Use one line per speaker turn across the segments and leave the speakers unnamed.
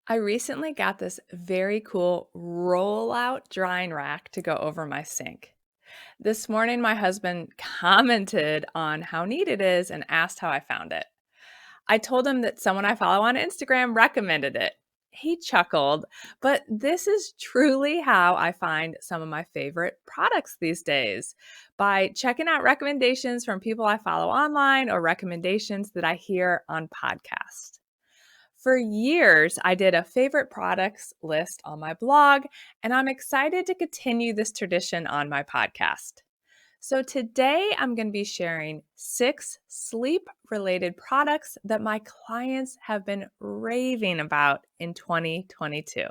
I recently got this very cool roll-out drying rack to go over my sink. This morning, my husband commented on how neat it is and asked how I found it. I told him that someone I follow on Instagram recommended it. He chuckled, but this is truly how I find some of my favorite products these days by checking out recommendations from people I follow online or recommendations that I hear on podcasts. For years, I did a favorite products list on my blog, and I'm excited to continue this tradition on my podcast. So, today I'm going to be sharing 6 sleep related products that my clients have been raving about in 2022.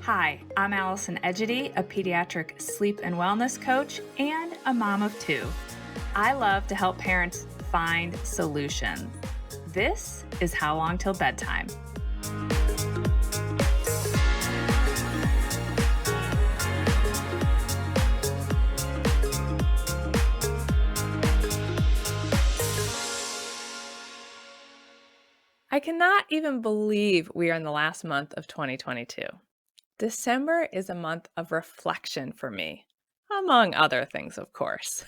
Hi, I'm Allison Edgety, a pediatric sleep and wellness coach and a mom of 2. I love to help parents find solutions. This is How Long Till Bedtime. I cannot even believe we are in the last month of 2022. December is a month of reflection for me, among other things, of course.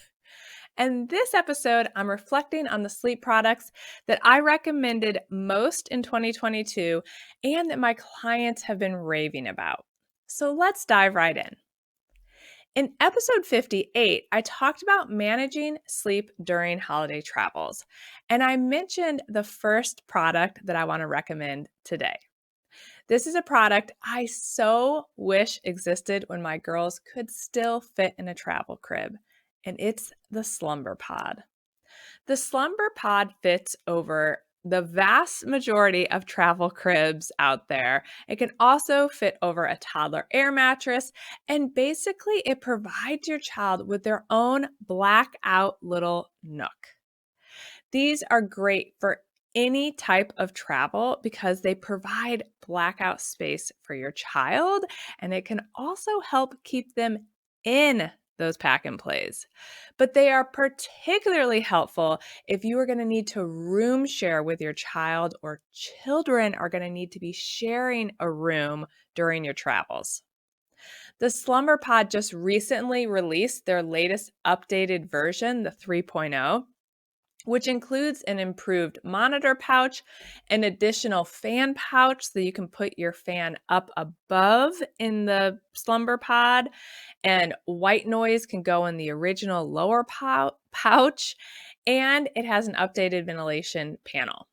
And this episode, I'm reflecting on the sleep products that I recommended most in 2022 and that my clients have been raving about. So let's dive right in. In episode 58, I talked about managing sleep during holiday travels, and I mentioned the first product that I want to recommend today. This is a product I so wish existed when my girls could still fit in a travel crib, and it's the Slumber Pod. The Slumber Pod fits over the vast majority of travel cribs out there. It can also fit over a toddler air mattress, and basically, it provides your child with their own blackout little nook. These are great for any type of travel because they provide blackout space for your child, and it can also help keep them in those pack and plays. But they are particularly helpful if you are going to need to room share with your child, or children are going to need to be sharing a room during your travels. The Slumber Pod just recently released their latest updated version, the 3.0, which includes an improved monitor pouch, an additional fan pouch so you can put your fan up above in the Slumber Pod, and white noise can go in the original lower pouch, and it has an updated ventilation panel.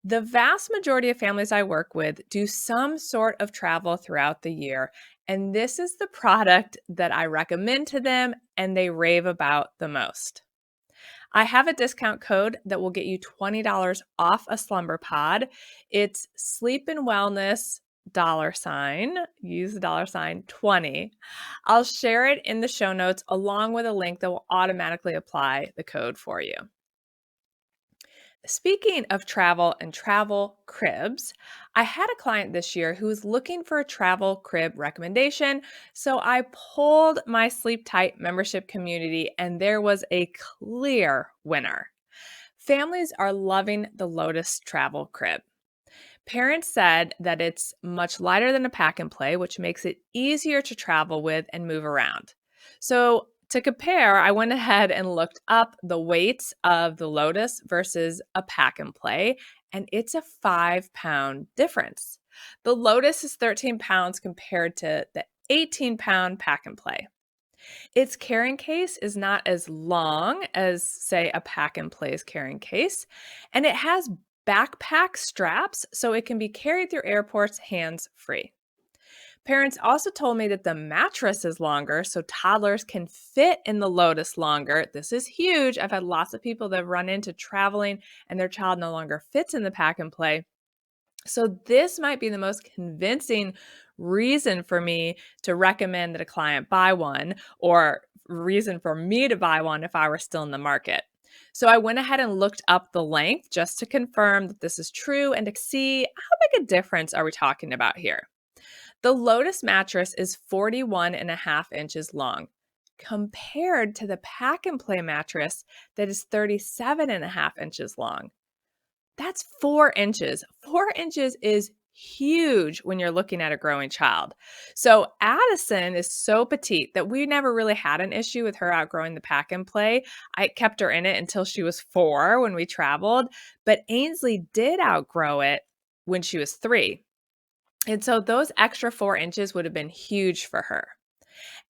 The vast majority of families I work with do some sort of travel throughout the year, and this is the product that I recommend to them and they rave about the most. I have a discount code that will get you $20 off a Slumber Pod. It's sleep and wellness $, use the $20. I'll share it in the show notes along with a link that will automatically apply the code for you. Speaking of travel and travel cribs, I had a client this year who was looking for a travel crib recommendation. So I polled my Sleep Tight membership community, and there was a clear winner. Families are loving the Lotus travel crib. Parents said that it's much lighter than a pack and play, which makes it easier to travel with and move around. So, to compare, I went ahead and looked up the weights of the Lotus versus a pack and play, and it's a 5-pound difference. The Lotus is 13 pounds compared to the 18-pound pack and play. Its carrying case is not as long as, say, a pack and play's carrying case, and it has backpack straps so it can be carried through airports hands free. Parents also told me that the mattress is longer, so toddlers can fit in the Lotus longer. This is huge. I've had lots of people that have run into traveling and their child no longer fits in the pack and play. So this might be the most convincing reason for me to recommend that a client buy one, or reason for me to buy one if I were still in the market. So I went ahead and looked up the length just to confirm that this is true and to see how big a difference are we talking about here. The Lotus mattress is 41.5 inches long compared to the pack and play mattress that is 37.5 inches long. That's 4 inches. 4 inches is huge when you're looking at a growing child. So Addison is so petite that we never really had an issue with her outgrowing the pack and play. I kept her in it until she was 4 when we traveled, but Ainsley did outgrow it when she was 3. And so those extra 4 inches would have been huge for her.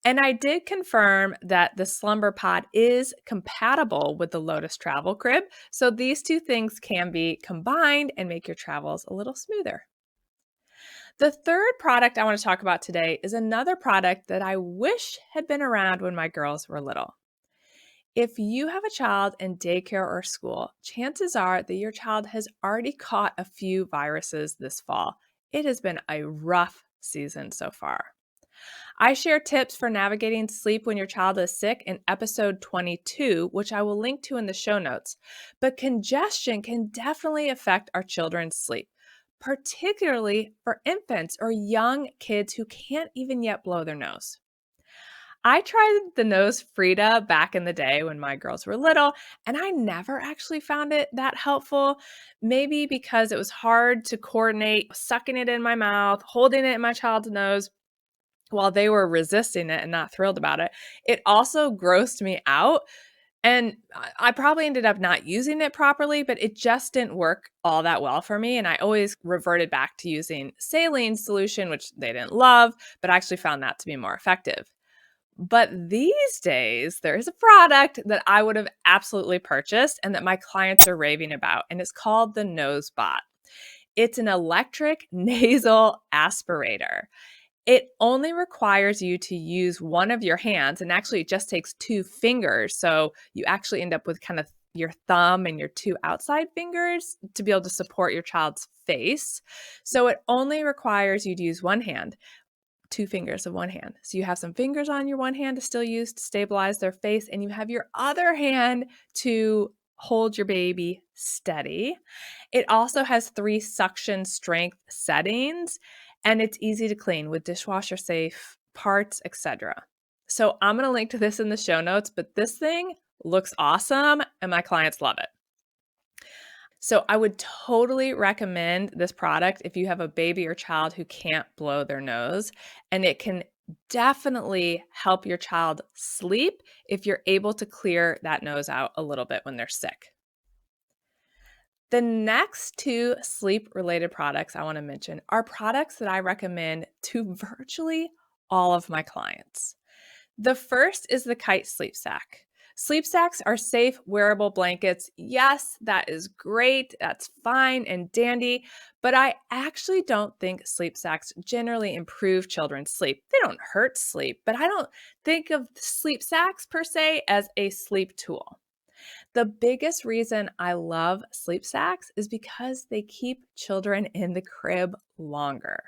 And I did confirm that the Slumber Pod is compatible with the Lotus Travel Crib. So these two things can be combined and make your travels a little smoother. The third product I want to talk about today is another product that I wish had been around when my girls were little. If you have a child in daycare or school, chances are that your child has already caught a few viruses this fall. It has been a rough season so far. I share tips for navigating sleep when your child is sick in episode 22, which I will link to in the show notes. But congestion can definitely affect our children's sleep, particularly for infants or young kids who can't even yet blow their nose. I tried the nose Frida back in the day when my girls were little, and I never actually found it that helpful. Maybe because it was hard to coordinate sucking it in my mouth, holding it in my child's nose while they were resisting it and not thrilled about it. It also grossed me out. And I probably ended up not using it properly, but it just didn't work all that well for me. And I always reverted back to using saline solution, which they didn't love, but I actually found that to be more effective. But these days, there is a product that I would have absolutely purchased and that my clients are raving about, and it's called the NoseBot. It's an electric nasal aspirator. It only requires you to use one of your hands, and actually it just takes 2 fingers. So you actually end up with kind of your thumb and your 2 outside fingers to be able to support your child's face. So it only requires you to use one hand, 2 fingers of one hand. So you have some fingers on your one hand to still use to stabilize their face, and you have your other hand to hold your baby steady. It also has 3 suction strength settings, and it's easy to clean with dishwasher safe parts, etc. So I'm going to link to this in the show notes, but this thing looks awesome and my clients love it. So I would totally recommend this product if you have a baby or child who can't blow their nose, and it can definitely help your child sleep if you're able to clear that nose out a little bit when they're sick. The next 2 sleep-related products I want to mention are products that I recommend to virtually all of my clients. The first is the Kite Sleep Sack. Sleep sacks are safe, wearable blankets. Yes, that is great. That's fine and dandy. But I actually don't think sleep sacks generally improve children's sleep. They don't hurt sleep, but I don't think of sleep sacks per se as a sleep tool. The biggest reason I love sleep sacks is because they keep children in the crib longer.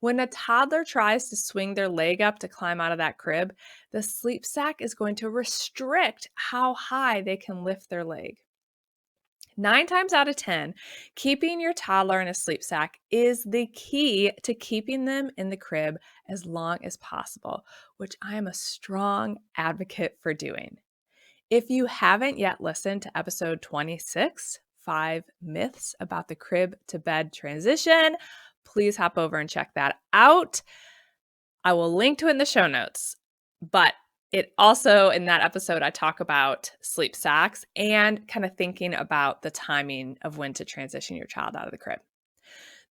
When a toddler tries to swing their leg up to climb out of that crib, the sleep sack is going to restrict how high they can lift their leg. 9 times out of 10, keeping your toddler in a sleep sack is the key to keeping them in the crib as long as possible, which I am a strong advocate for doing. If you haven't yet listened to episode 26, 5 myths about the crib to bed transition, please hop over and check that out. I will link to it in the show notes. But it also, in that episode, I talk about sleep sacks and kind of thinking about the timing of when to transition your child out of the crib.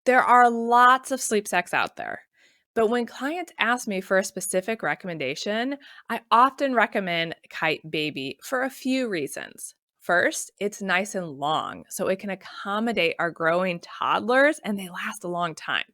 There are lots of sleep sacks out there. But when clients ask me for a specific recommendation, I often recommend Kite Baby for a few reasons. First, it's nice and long, so it can accommodate our growing toddlers and they last a long time.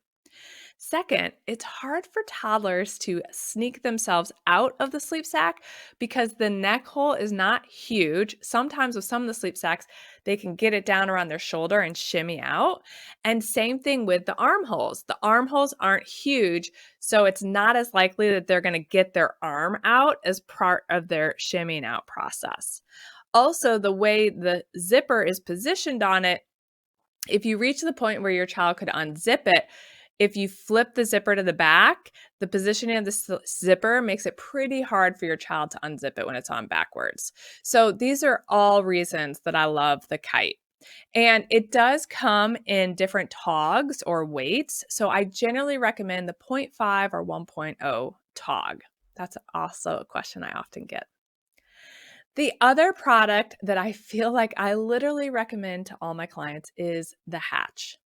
Second, it's hard for toddlers to sneak themselves out of the sleep sack because the neck hole is not huge. Sometimes with some of the sleep sacks, they can get it down around their shoulder and shimmy out. And same thing with the armholes. The armholes aren't huge, so it's not as likely that they're going to get their arm out as part of their shimmying out process. Also, the way the zipper is positioned on it, if you reach the point where your child could unzip it, if you flip the zipper to the back, the positioning of the zipper makes it pretty hard for your child to unzip it when it's on backwards. So these are all reasons that I love the Kite. And it does come in different togs or weights. So I generally recommend the 0.5 or 1.0 tog. That's also a question I often get. The other product that I feel like I literally recommend to all my clients is the Hatch.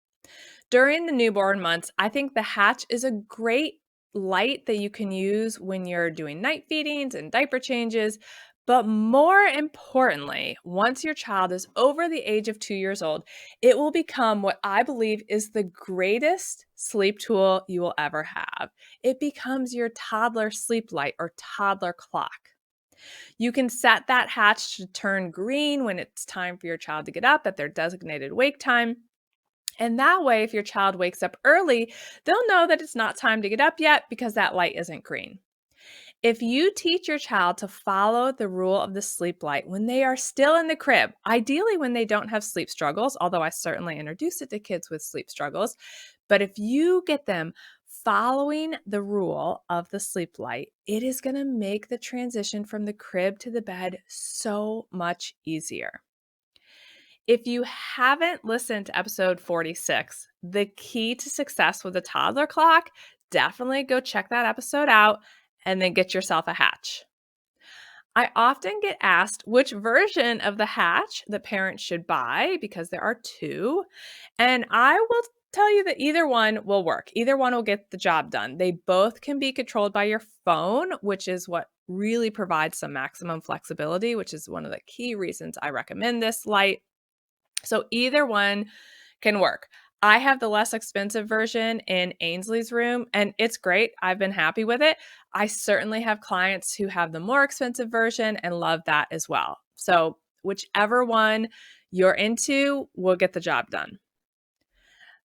During the newborn months, I think the Hatch is a great light that you can use when you're doing night feedings and diaper changes. But more importantly, once your child is over the age of 2 years old, it will become what I believe is the greatest sleep tool you will ever have. It becomes your toddler sleep light or toddler clock. You can set that Hatch to turn green when it's time for your child to get up at their designated wake time. And that way, if your child wakes up early, they'll know that it's not time to get up yet because that light isn't green. If you teach your child to follow the rule of the sleep light when they are still in the crib, ideally when they don't have sleep struggles, although I certainly introduce it to kids with sleep struggles, but if you get them following the rule of the sleep light, it is going to make the transition from the crib to the bed so much easier. If you haven't listened to episode 46, The Key to Success with a Toddler Clock, definitely go check that episode out and then get yourself a Hatch. I often get asked which version of the Hatch the parents should buy because there are two, and I will tell you that either one will work. Either one will get the job done. They both can be controlled by your phone, which is what really provides some maximum flexibility, which is one of the key reasons I recommend this light. So either one can work. I have the less expensive version in Ainsley's room, and it's great. I've been happy with it. I certainly have clients who have the more expensive version and love that as well. So whichever one you're into will get the job done.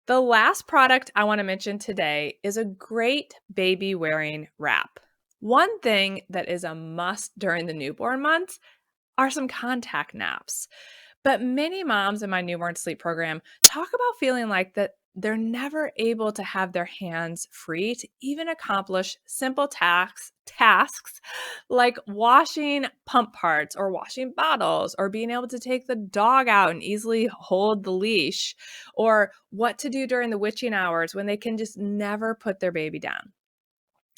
The last product I want to mention today is a great baby wearing wrap. One thing that is a must during the newborn months are some contact naps. But many moms in my newborn sleep program talk about feeling like that they're never able to have their hands free to even accomplish simple tasks like washing pump parts or washing bottles or being able to take the dog out and easily hold the leash or what to do during the witching hours when they can just never put their baby down.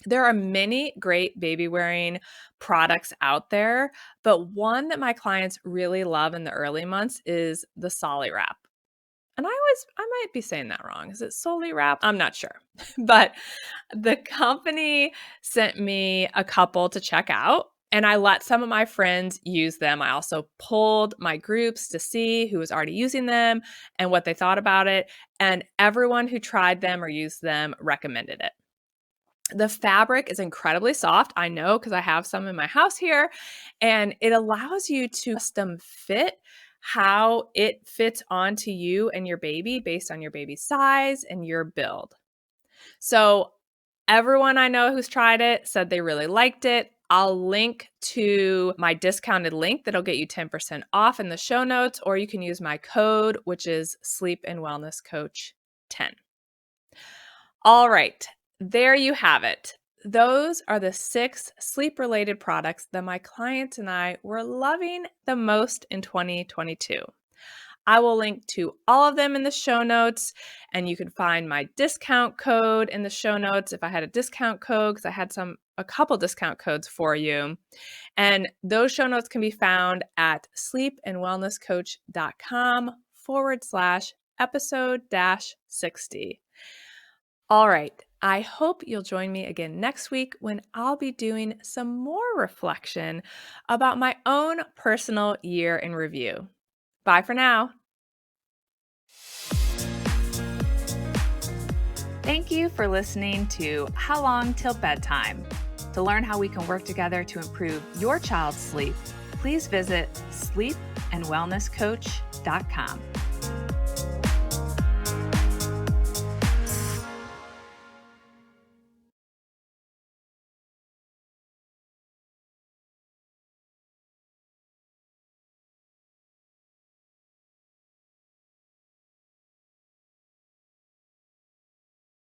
There are many great baby wearing products out there, but one that my clients really love in the early months is the Solly Wrap. And I might be saying that wrong. Is it Solly Wrap? I'm not sure. But the company sent me a couple to check out, and I let some of my friends use them. I also polled my groups to see who was already using them and what they thought about it. And everyone who tried them or used them recommended it. The fabric is incredibly soft. I know because I have some in my house here, and it allows you to custom fit how it fits onto you and your baby based on your baby's size and your build. So everyone I know who's tried it said they really liked it. I'll link to my discounted link that'll get you 10% off in the show notes, or you can use my code, which is Sleep and Wellness Coach 10. All right. There you have it. Those are the 6 sleep-related products that my clients and I were loving the most in 2022. I will link to all of them in the show notes, and you can find my discount code in the show notes if I had a discount code, because I had a couple discount codes for you. And those show notes can be found at sleepandwellnesscoach.com/episode-60. All right. I hope you'll join me again next week when I'll be doing some more reflection about my own personal year in review. Bye for now. Thank you for listening to How Long Till Bedtime. To learn how we can work together to improve your child's sleep, please visit sleepandwellnesscoach.com.